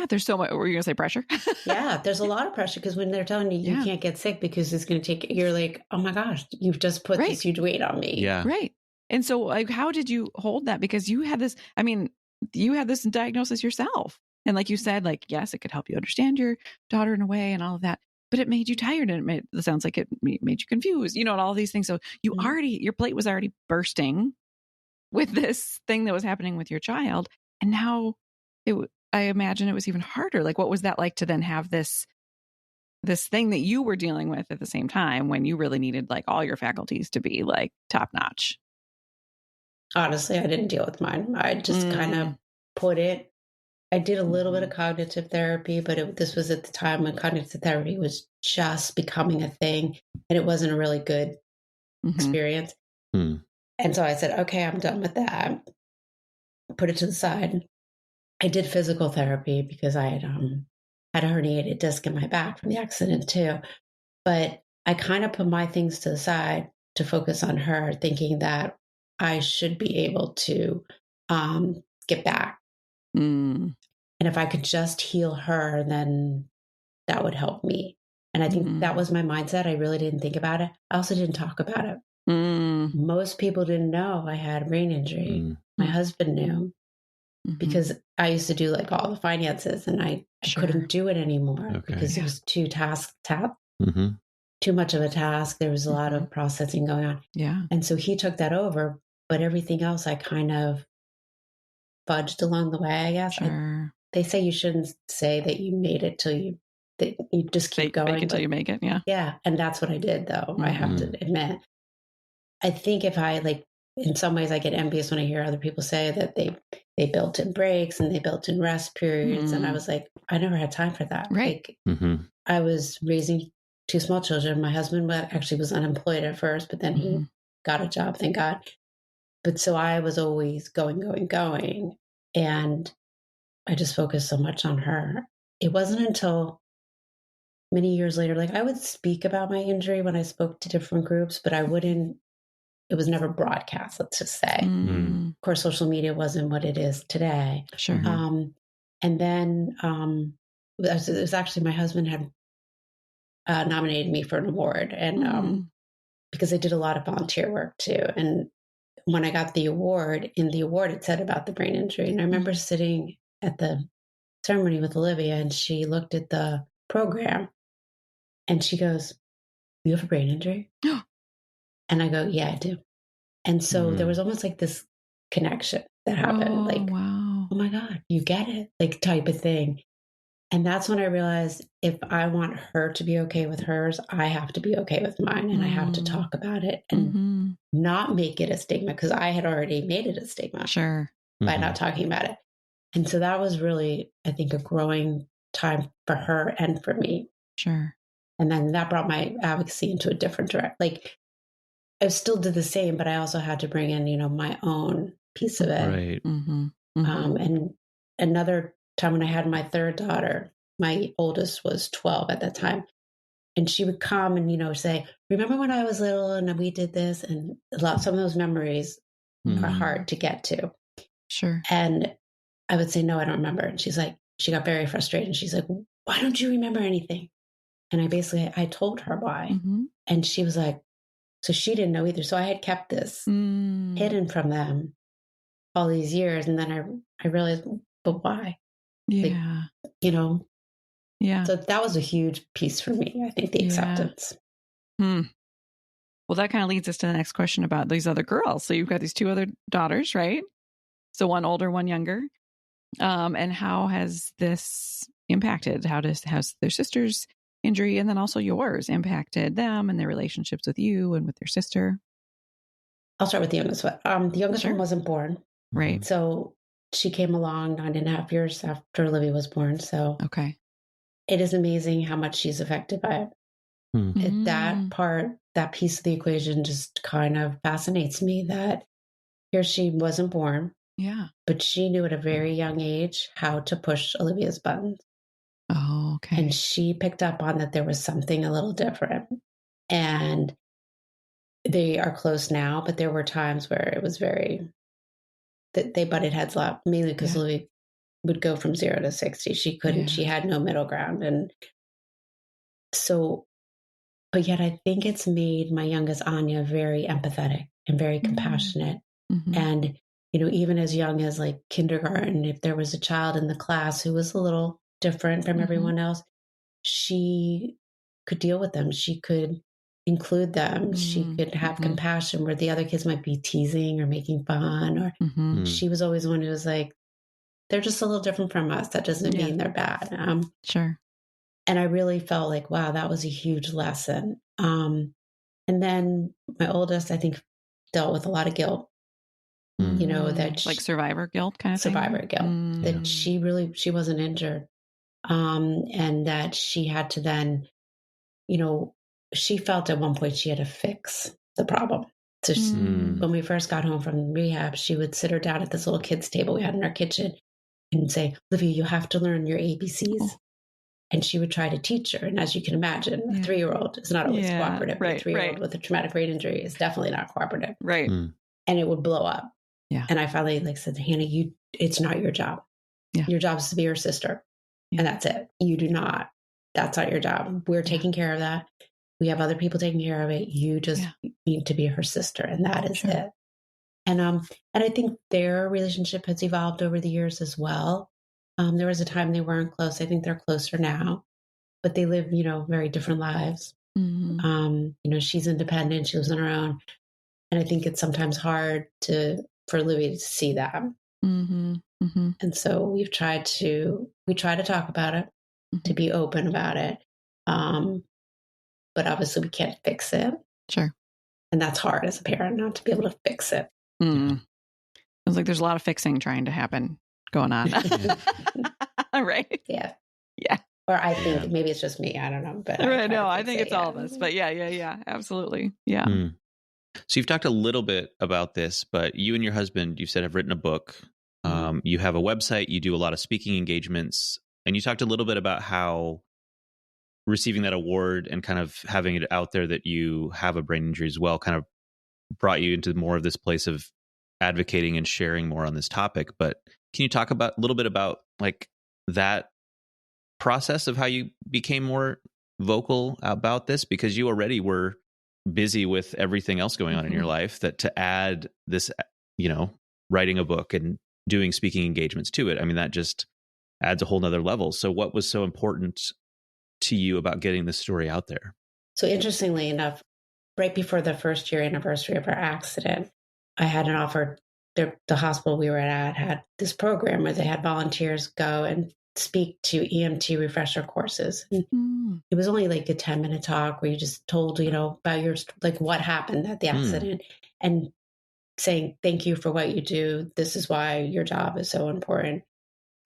Speaker 2: there's so much. Were you going to say pressure?
Speaker 3: Yeah, there's a lot of pressure because when they're telling you you can't get sick because it's going to take, you're like, oh my gosh, you've just put this huge weight on me.
Speaker 1: Yeah.
Speaker 2: Right. And so how did you hold that? Because you had this, you had this diagnosis yourself. And like you said, yes, it could help you understand your daughter in a way and all of that, but it made you tired and it sounds like it made you confused, and all these things. So you your plate was already bursting with this thing that was happening with your child. And now I imagine it was even harder. What was that like to then have this thing that you were dealing with at the same time when you really needed all your faculties to be top notch?
Speaker 3: honestly, I didn't deal with mine. I just kind of put it. I did a little bit of cognitive therapy, but this was at the time when cognitive therapy was just becoming a thing, and it wasn't a really good experience.
Speaker 1: Mm.
Speaker 3: And so I said, okay, I'm done with that. Put it to the side. I did physical therapy because I had a herniated disc in my back from the accident too. But I kind of put my things to the side to focus on her, thinking that I should be able to get back. And if I could just heal her, then that would help me. And I think that was my mindset. I really didn't think about it. I also didn't talk about it. Most people didn't know I had a brain injury. My husband knew because I used to do like all the finances, and I couldn't do it anymore because it was too much of a task. There was a lot of processing going on.
Speaker 2: Yeah.
Speaker 3: And so he took that over, but everything else I kind of fudged along the way, I guess.
Speaker 2: Sure.
Speaker 3: They say you shouldn't say that you made it till you just keep going.
Speaker 2: Fake until you make it. Yeah.
Speaker 3: Yeah. And that's what I did, though. I have to admit. I think if I in some ways I get envious when I hear other people say that they built in breaks and they built in rest periods. And I was like, I never had time for that.
Speaker 2: Right.
Speaker 3: I was raising 2 small children. My husband actually was unemployed at first, but then he got a job, thank God. But so I was always going. And I just focused so much on her. It wasn't until many years later, I would speak about my injury when I spoke to different groups, but it was never broadcast, let's just say. Of course, social media wasn't what it is today.
Speaker 2: Sure.
Speaker 3: And then it was actually my husband had nominated me for an award, and because I did a lot of volunteer work too. And when I got the award, in the award it said about the brain injury. And I remember sitting at the ceremony with Olivia, and she looked at the program and she goes, "You have a brain injury?" And I go, "Yeah, I do." And so there was almost like this connection that happened.
Speaker 2: Wow.
Speaker 3: Oh my God, you get it, type of thing. And that's when I realized if I want her to be okay with hers, I have to be okay with mine, and I have to talk about it and not make it a stigma, because I had already made it a stigma by not talking about it. And so that was really, I think, a growing time for her and for me.
Speaker 2: Sure.
Speaker 3: And then that brought my advocacy into a different direction. I still did the same, but I also had to bring in, my own piece of it.
Speaker 1: Right.
Speaker 3: And another time when I had my third daughter, my oldest was 12 at that time. And she would come and, say, "Remember when I was little and we did this?" And some of those memories are hard to get to.
Speaker 2: Sure.
Speaker 3: And I would say, "No, I don't remember." And she got very frustrated. And she's like, "Why don't you remember anything?" And I told her why. And she was like, so she didn't know either. So I had kept this hidden from them all these years. And then I realized, but why?
Speaker 2: Yeah. Yeah.
Speaker 3: So that was a huge piece for me, I think, the acceptance.
Speaker 2: Well, that kind of leads us to the next question about these other girls. So you've got these 2 other daughters, right? So one older, one younger. And how has this impacted? How's their sister's injury and then also yours impacted them and their relationships with you and with their sister?
Speaker 3: I'll start with the youngest one. The youngest one wasn't born.
Speaker 2: Right.
Speaker 3: So she came along 9.5 years after Olivia was born. So it is amazing how much she's affected by it. That piece of the equation just kind of fascinates me, that here she wasn't born.
Speaker 2: Yeah.
Speaker 3: But she knew at a very young age how to push Olivia's buttons.
Speaker 2: Oh, okay.
Speaker 3: And she picked up on that there was something a little different. And they are close now, but there were times where it was they butted heads a lot, mainly because Olivia would go from 0 to 60. She couldn't, she had no middle ground. And so, but yet I think it's made my youngest Anya very empathetic and very compassionate. And, even as young as kindergarten, if there was a child in the class who was a little different from everyone else, she could deal with them. She could include them. She could have compassion where the other kids might be teasing or making fun, or she was always one who was like, they're just a little different from us. That doesn't mean they're bad.
Speaker 2: Sure.
Speaker 3: And I really felt like, wow, that was a huge lesson. And then my oldest, I think, dealt with a lot of guilt. you know, that
Speaker 2: like survivor guilt kind of
Speaker 3: survivor
Speaker 2: thing?
Speaker 3: guilt, that she wasn't injured. And that she had to then, you know, she felt at one point she had to fix the problem. So when we first got home from rehab, she would sit her down at this little kids table we had in our kitchen and say, Olivia, you have to learn your ABCs. Oh. And she would try to teach her. And as you can imagine, a 3-year-old is not always cooperative.
Speaker 2: Right,
Speaker 3: a 3-year-old with a traumatic brain injury is definitely not cooperative.
Speaker 2: Right.
Speaker 3: And it would blow up.
Speaker 2: Yeah.
Speaker 3: And I finally said, Hannah, it's not your job. Yeah. Your job is to be her sister. Yeah. And that's it. You do not. That's not your job. We're taking care of that. We have other people taking care of it. You just need to be her sister. And that is it. And I think their relationship has evolved over the years as well. There was a time they weren't close. I think they're closer now, but they live, you know, very different lives. You know, she's independent. She lives on her own. And I think it's sometimes hard for Olivia to see that. And so we try to talk about it, to be open about it. But obviously we can't fix it.
Speaker 2: Sure.
Speaker 3: And that's hard as a parent, not to be able to fix it.
Speaker 2: Sounds like there's a lot of fixing trying to happen going on. Right?
Speaker 3: Yeah.
Speaker 2: Yeah.
Speaker 3: Or I think maybe it's just me. I don't know. But
Speaker 2: right. No, I think it's all of us. But yeah. Absolutely. Yeah.
Speaker 1: So you've talked a little bit about this, but you and your husband, you said, have written a book. You have a website. You do a lot of speaking engagements. And you talked a little bit about how receiving that award and kind of having it out there that you have a brain injury as well kind of brought you into more of this place of advocating and sharing more on this topic. But can you talk a little bit about like that process of how you became more vocal about this? Because you already were busy with everything else going on in your life, that to add this, you know, writing a book and doing speaking engagements to it, I mean, that just adds a whole nother level. So what was so important to you about getting this story out there?
Speaker 3: So interestingly enough, right before the first year anniversary of our accident, I had an offer. The hospital we were at had this program where they had volunteers go and speak to EMT refresher courses. And it was only like a 10-minute talk where you just told, you know, about your, like what happened at the accident and saying, thank you for what you do. This is why your job is so important.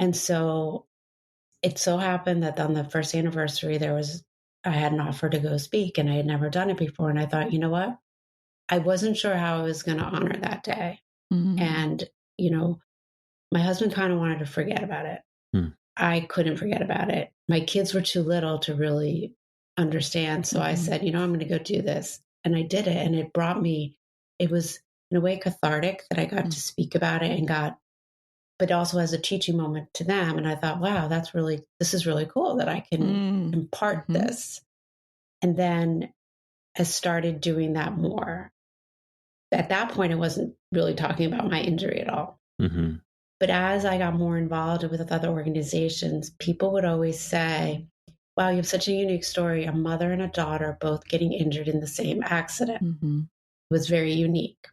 Speaker 3: And so it so happened that on the first anniversary, I had an offer to go speak and I had never done it before. And I thought, you know what? I wasn't sure how I was going to honor that day. And, you know, my husband kind of wanted to forget about it. I couldn't forget about it. My kids were too little to really understand. So I said, you know, I'm going to go do this. And I did it. And it was in a way cathartic that I got to speak about it but also as a teaching moment to them. And I thought, wow, this is really cool that I can impart this. And then I started doing that more. At that point, I wasn't really talking about my injury at all. But as I got more involved with other organizations, people would always say, wow, you have such a unique story. A mother and a daughter both getting injured in the same accident. It was very unique.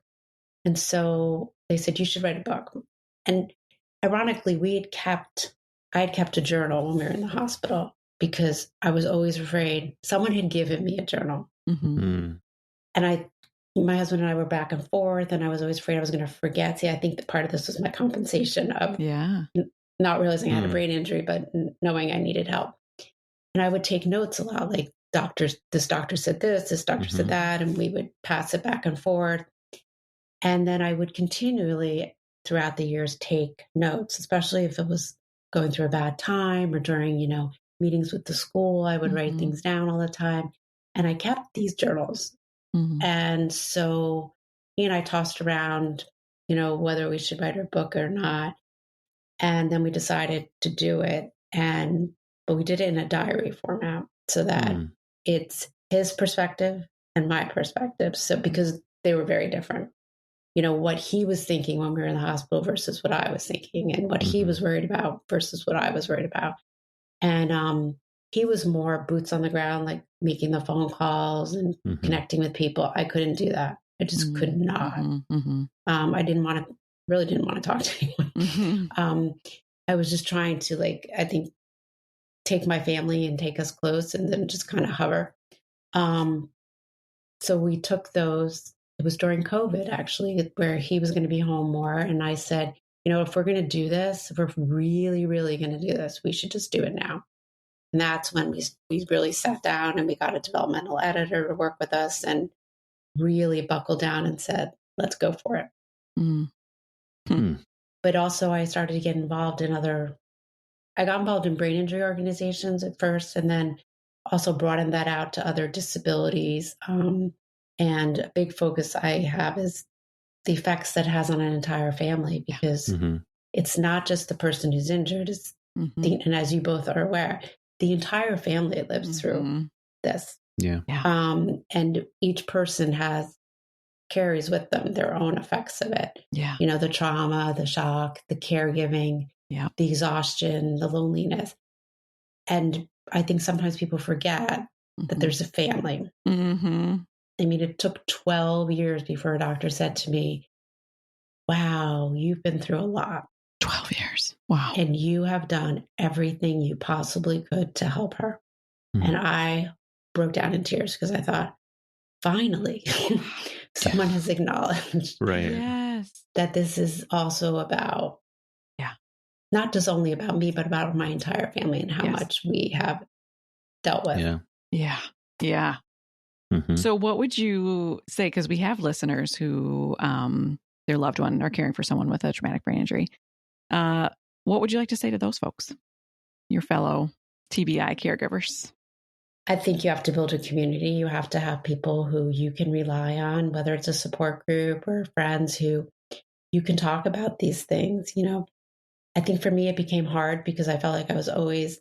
Speaker 3: And so they said, you should write a book. And ironically, I had kept a journal when we were in the hospital because I was always afraid someone had given me a journal. And my husband and I were back and forth, and I was always afraid I was going to forget. See, I think that part of this was my compensation of not realizing I had a brain injury, but knowing I needed help. And I would take notes a lot, like this doctor said this doctor said that, and we would pass it back and forth. And then I would continually throughout the years take notes, especially if it was going through a bad time or during, you know, meetings with the school. I would write things down all the time. And I kept these journals. And so he and I tossed around, you know, whether we should write a book or not. And then we decided to do it. But we did it in a diary format so that it's his perspective and my perspective. So because they were very different. You know, what he was thinking when we were in the hospital versus what I was thinking, and what he was worried about versus what I was worried about. And he was more boots on the ground, like making the phone calls and connecting with people. I couldn't do that. I just could not. I really didn't want to talk to anyone. I was just trying to, like, I think, take my family and take us close and then just kind of hover. So we took those it was during COVID actually, where he was going to be home more. And I said, if we're going to do this, if we're really, really going to do this, we should just do it now. And that's when we really sat down and we got a developmental editor to work with us and really buckled down and said, let's go for it. But also I started to get involved in I got involved in brain injury organizations at first, and then also broadened that out to other disabilities. And a big focus I have is the effects that has on an entire family, because it's not just the person who's injured, it's and as you both are aware, the entire family lives through this.
Speaker 1: Yeah.
Speaker 3: And each person carries with them their own effects of it.
Speaker 2: Yeah.
Speaker 3: The trauma, the shock, the caregiving, the exhaustion, the loneliness. And I think sometimes people forget that there's a family. I mean, it took 12 years before a doctor said to me, wow, you've been through a lot.
Speaker 2: 12 years. Wow.
Speaker 3: And you have done everything you possibly could to help her. And I broke down in tears because I thought, finally, someone has acknowledged that this is also about, not just only about me, but about my entire family and how much we have dealt with.
Speaker 2: Yeah. So what would you say, because we have listeners who their loved one are caring for someone with a traumatic brain injury. What would you like to say to those folks, your fellow TBI caregivers?
Speaker 3: I think you have to build a community. You have to have people who you can rely on, whether it's a support group or friends who you can talk about these things. I think for me, it became hard because I felt like I always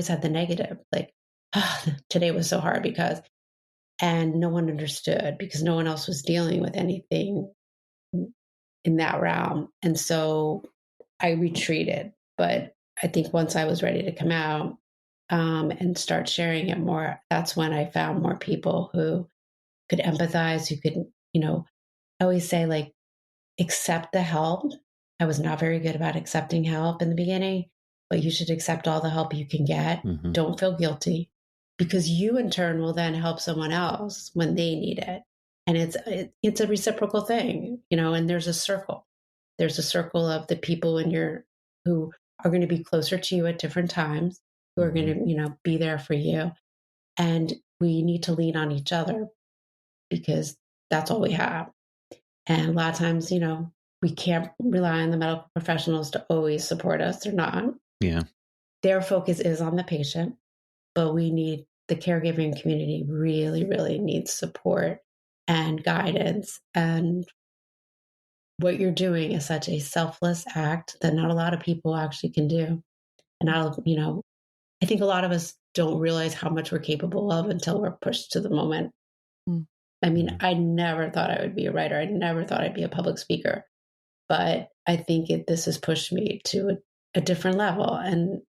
Speaker 3: had the negative, like, today was so hard and no one understood because no one else was dealing with anything in that realm. And so I retreated. But I think once I was ready to come out and start sharing it more, that's when I found more people who could empathize, who could, I always say, like, accept the help. I was not very good about accepting help in the beginning, but you should accept all the help you can get. Don't feel guilty, because you in turn will then help someone else when they need it. And it's a reciprocal thing, and there's a circle. There's a circle of the people who are going to be closer to you at different times, who are going to, be there for you. And we need to lean on each other because that's all we have. And a lot of times, we can't rely on the medical professionals to always support us. They're not.
Speaker 1: Yeah.
Speaker 3: Their focus is on the patient, but the caregiving community really, really needs support and guidance. And what you're doing is such a selfless act that not a lot of people actually can do. And I think a lot of us don't realize how much we're capable of until we're pushed to the moment. I mean, I never thought I would be a writer. I never thought I'd be a public speaker. But I think this has pushed me to a different level. And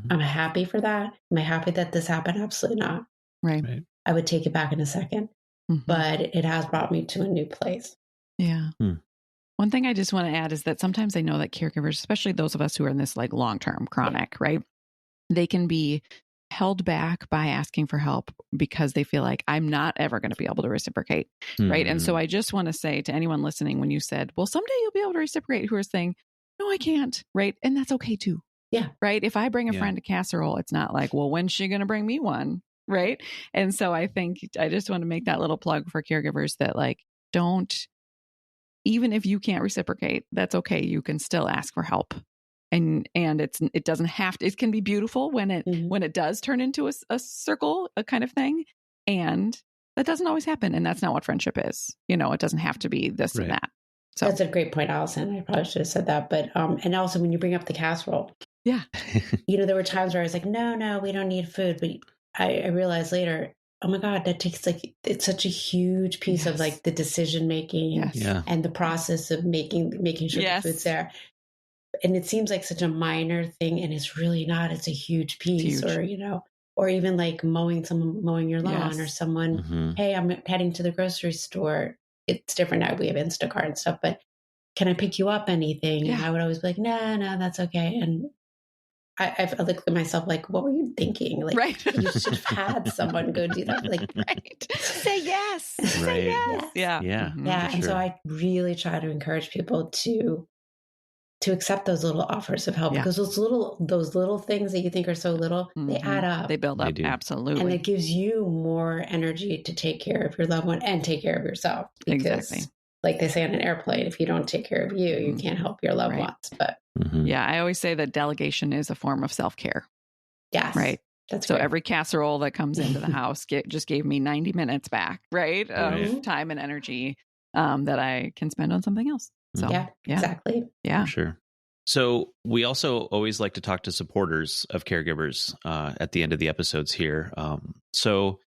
Speaker 3: I'm happy for that. Am I happy that this happened? Absolutely not.
Speaker 2: Right.
Speaker 3: I would take it back in a second. But it has brought me to a new place.
Speaker 2: Yeah. One thing I just want to add is that sometimes I know that caregivers, especially those of us who are in this like long-term chronic, right? They can be held back by asking for help because they feel like I'm not ever going to be able to reciprocate. Right. And so I just want to say to anyone listening, when you said, well, someday you'll be able to reciprocate, who are saying, no, I can't. Right. And that's okay too.
Speaker 3: Yeah.
Speaker 2: Right. If I bring a friend a casserole, it's not like, well, when's she going to bring me one? Right. And so I think I just want to make that little plug for caregivers that even if you can't reciprocate, that's okay. You can still ask for help. And it doesn't have to, it can be beautiful when it does turn into a circle, a kind of thing. And that doesn't always happen. And that's not what friendship is. It doesn't have to be this and that. So
Speaker 3: that's a great point, Allison. I probably should have said that. But, and also when you bring up the casserole, there were times where I was like, no, we don't need food. But I realized later, oh my God, that takes it's such a huge piece of the decision making and the process of making sure the food's there. And it seems like such a minor thing, and it's really not. It's a huge piece. Or even like mowing your lawn, or someone, hey, I'm heading to the grocery store. It's different now. We have Instacart and stuff, but can I pick you up anything? And I would always be like, no, that's okay. And I look at myself like, what were you thinking? Like,
Speaker 2: right.
Speaker 3: you should have had someone go do that. Like,
Speaker 2: right. Say yes.
Speaker 1: Right.
Speaker 2: Say yes.
Speaker 3: Yes.
Speaker 2: Yeah.
Speaker 3: Yeah. And so I really try to encourage people to accept those little offers of help, because those little things that you think are so little, they add up.
Speaker 2: They build up. Absolutely.
Speaker 3: And it gives you more energy to take care of your loved one and take care of yourself. Because like they say on an airplane, if you don't take care of you, you can't help your loved ones. But
Speaker 2: yeah, I always say that delegation is a form of self-care.
Speaker 3: Yes.
Speaker 2: Right.
Speaker 3: That's
Speaker 2: so
Speaker 3: great.
Speaker 2: Every casserole that comes into the house just gave me 90 minutes back, right? Of time and energy that I can spend on something else. So
Speaker 3: yeah, exactly.
Speaker 2: Yeah.
Speaker 1: For sure. So we also always like to talk to supporters of caregivers at the end of the episodes here. So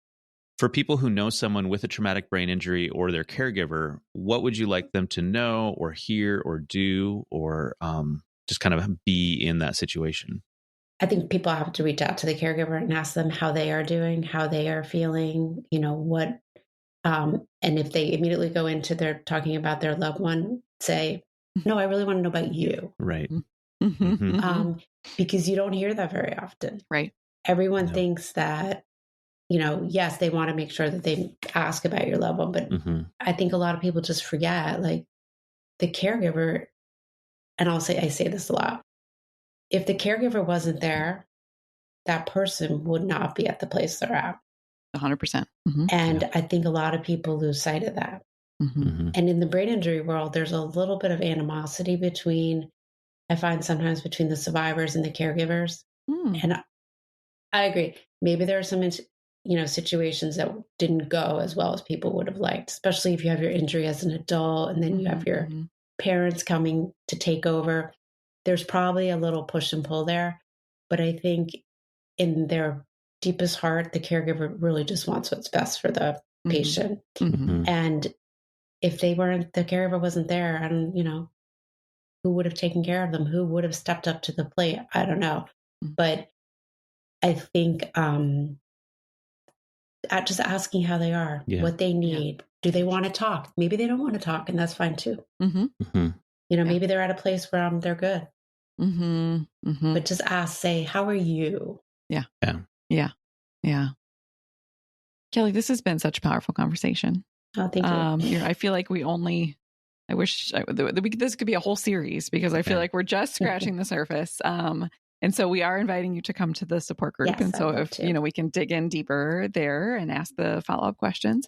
Speaker 1: for people who know someone with a traumatic brain injury or their caregiver, what would you like them to know or hear or do, or just kind of be in that situation?
Speaker 3: I think people have to reach out to the caregiver and ask them how they are doing, how they are feeling, what, and if they immediately go into their talking about their loved one, say, no, I really want to know about you.
Speaker 1: Right.
Speaker 3: Because you don't hear that very often.
Speaker 2: Right.
Speaker 3: Everyone thinks that, yes, they want to make sure that they ask about your loved one, but I think a lot of people just forget, like, the caregiver, and I say this a lot, if the caregiver wasn't there, that person would not be at the place they're at.
Speaker 2: 100%.
Speaker 3: And I think a lot of people lose sight of that. And in the brain injury world, there's a little bit of animosity I find sometimes between the survivors and the caregivers. And I agree. Maybe there are some, situations that didn't go as well as people would have liked, especially if you have your injury as an adult and then you have your parents coming to take over. There's probably a little push and pull there. But I think in their deepest heart, the caregiver really just wants what's best for the patient. And if the caregiver wasn't there, who would have taken care of them? Who would have stepped up to the plate? I don't know. But I think just asking how they are, what they need. Do they want to talk? Maybe they don't want to talk, and that's fine too. Maybe they're at a place where they're good. But just ask, say, how are you?
Speaker 2: Yeah. Kelly, this has been such a powerful conversation.
Speaker 3: Oh, thank you.
Speaker 2: I feel like I wish this could be a whole series, because I feel like we're just scratching the surface. And so we are inviting you to come to the support group.
Speaker 3: Yes,
Speaker 2: and so if, we can dig in deeper there and ask the follow-up questions.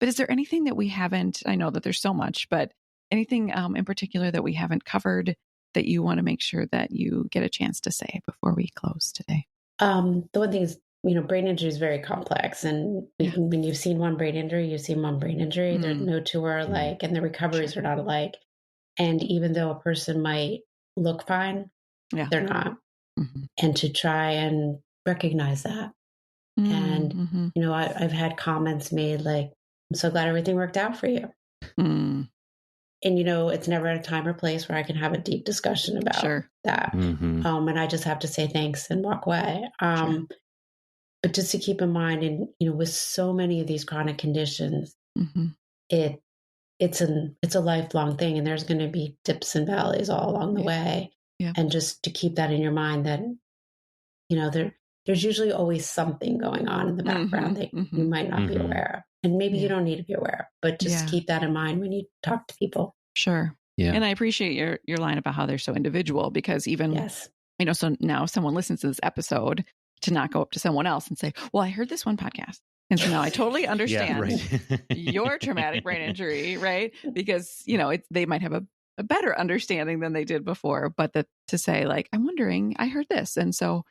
Speaker 2: But is there anything that we haven't, I know that there's so much, but anything in particular that we haven't covered that you want to make sure that you get a chance to say before we close today?
Speaker 3: The one thing is, brain injury is very complex. And when you've seen one brain injury, you've seen one brain injury. There's no two are alike, and the recoveries are not alike. And even though a person might look fine, they're not. And to try and recognize that. And, I've had comments made like, I'm so glad everything worked out for you. And, it's never at a time or place where I can have a deep discussion about that. And I just have to say thanks and walk away. But just to keep in mind, and, with so many of these chronic conditions, it's a lifelong thing, and there's going to be dips and valleys all along the way. And just to keep that in your mind that, there's usually always something going on in the background that you might not be aware of. And maybe you don't need to be aware of, but just keep that in mind when you talk to people.
Speaker 2: Sure. Yeah. And I appreciate your line about how they're so individual, because even, so now someone listens to this episode to not go up to someone else and say, well, I heard this one podcast. And so now I totally understand your traumatic brain injury, right? Because, they might have a better understanding than they did before, but to say like, I'm wondering, I heard this. And so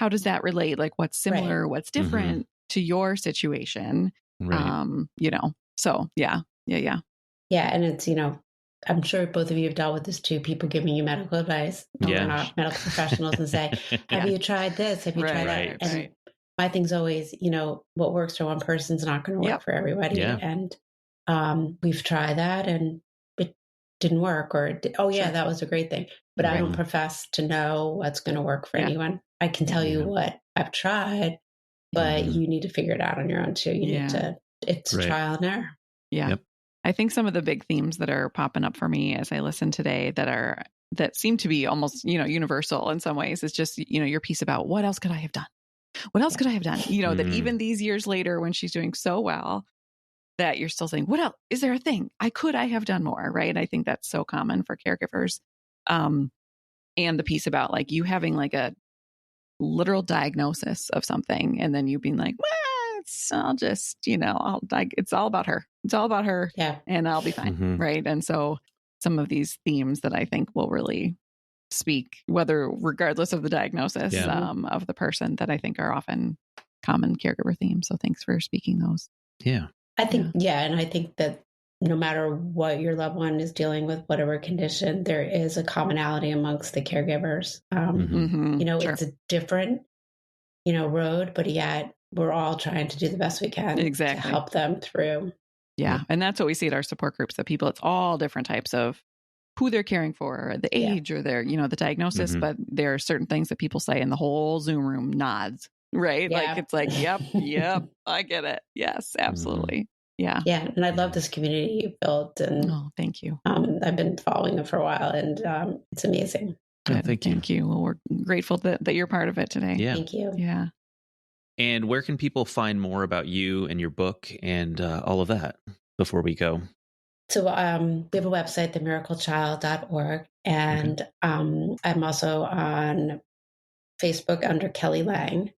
Speaker 2: how does that relate? Like what's similar, what's different to your situation? So yeah.
Speaker 3: And it's, I'm sure both of you have dealt with this too. People giving you medical advice. We're not medical professionals, and say, have you tried this? Have you tried that? And my thing's always, what works for one person's not going to work for everybody. And we've tried that and it didn't work, or that was a great thing. But I don't profess to know what's going to work for anyone. I can tell you what I've tried, but you need to figure it out on your own too. You need to, it's trial and error.
Speaker 2: Yeah. I think some of the big themes that are popping up for me as I listen today that are that seem to be almost, universal in some ways, is just, your piece about what else could I have done? What else could I have done? That even these years later, when she's doing so well, that you're still saying, what else? Is there a thing I have done more? Right. I think that's so common for caregivers. And the piece about like you having like a literal diagnosis of something and then you being like, well, I'll just, it's all about her. It's all about her.
Speaker 3: Yeah.
Speaker 2: And I'll be fine.
Speaker 1: Mm-hmm.
Speaker 2: Right. And so some of these themes that I think will really speak, regardless of the diagnosis of the person, that I think are often common caregiver themes. So thanks for speaking those.
Speaker 1: Yeah.
Speaker 3: I think, and I think that no matter what your loved one is dealing with, whatever condition, there is a commonality amongst the caregivers.
Speaker 2: Sure.
Speaker 3: It's a different, road, but yet we're all trying to do the best we can to help them through.
Speaker 2: Yeah. And that's what we see at our support groups, that people, it's all different types of who they're caring for, the age or their, the diagnosis, but there are certain things that people say and the whole Zoom room nods, right?
Speaker 3: Yeah.
Speaker 2: Like, it's like, yep, I get it. Yes, absolutely. Yeah.
Speaker 3: Yeah. And I love this community you've built. And
Speaker 2: thank you.
Speaker 3: I've been following them for a while and it's amazing.
Speaker 2: Good. Thank you. Well, we're grateful that you're part of it today.
Speaker 1: Yeah.
Speaker 3: Thank you.
Speaker 2: Yeah.
Speaker 1: And where can people find more about you and your book and all of that before we go?
Speaker 3: So we have a website, themiraclechild.org. And I'm also on Facebook under Kelly Lang,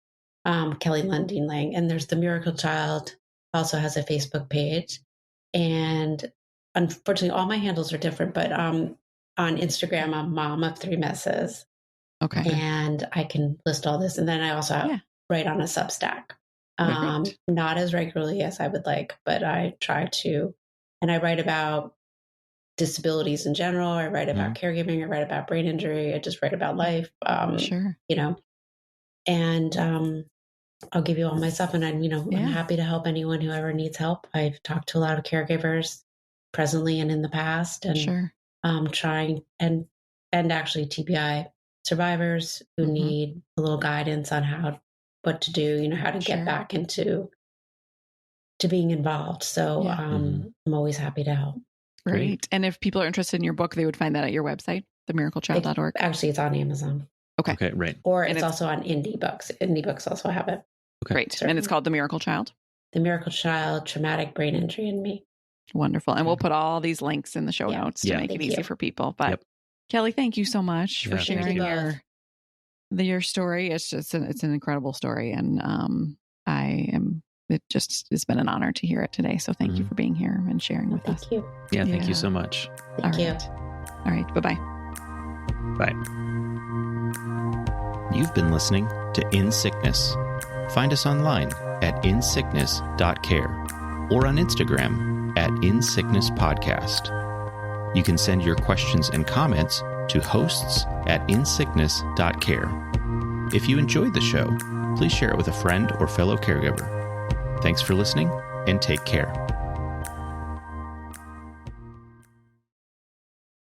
Speaker 3: Kelly Lundeen Lang. And there's The Miracle Child also has a Facebook page. And unfortunately, all my handles are different, but on Instagram, I'm Mom of Three Messes.
Speaker 2: Okay.
Speaker 3: And I can list all this. And then I also write on a Substack. Not as regularly as I would like, but I try to. And I write about disabilities in general. I write about caregiving. I write about brain injury. I just write about life.
Speaker 2: Sure.
Speaker 3: And I'll give you all my stuff. And I'm happy to help anyone who ever needs help. I've talked to a lot of caregivers presently and in the past, and trying and actually TBI survivors who need a little guidance on what to do, how to get back into being involved. So I'm always happy to help.
Speaker 2: Great. And if people are interested in your book, they would find that at your website, themiraclechild.org.
Speaker 3: Actually, it's on Amazon.
Speaker 1: Okay, right.
Speaker 3: Or it's also on Indie Books. Indie Books also have it.
Speaker 1: Okay.
Speaker 2: Great. And it's called The Miracle Child?
Speaker 3: The Miracle Child, Traumatic Brain Injury in Me.
Speaker 2: Wonderful. And we'll put all these links in the show notes to make it easy for people. But Kelly, thank you so much for sharing your story. It's just it's an incredible story. And it's been an honor to hear it today. So thank you for being here and sharing with us.
Speaker 3: Thank you.
Speaker 1: Yeah, thank you so much.
Speaker 3: Thank you.
Speaker 2: All right. Bye-bye.
Speaker 1: Bye. You've been listening to In Sickness. Find us online at insickness.care or on Instagram at insicknesspodcast. You can send your questions and comments to hosts@insickness.care. If you enjoyed the show, please share it with a friend or fellow caregiver. Thanks for listening and take care.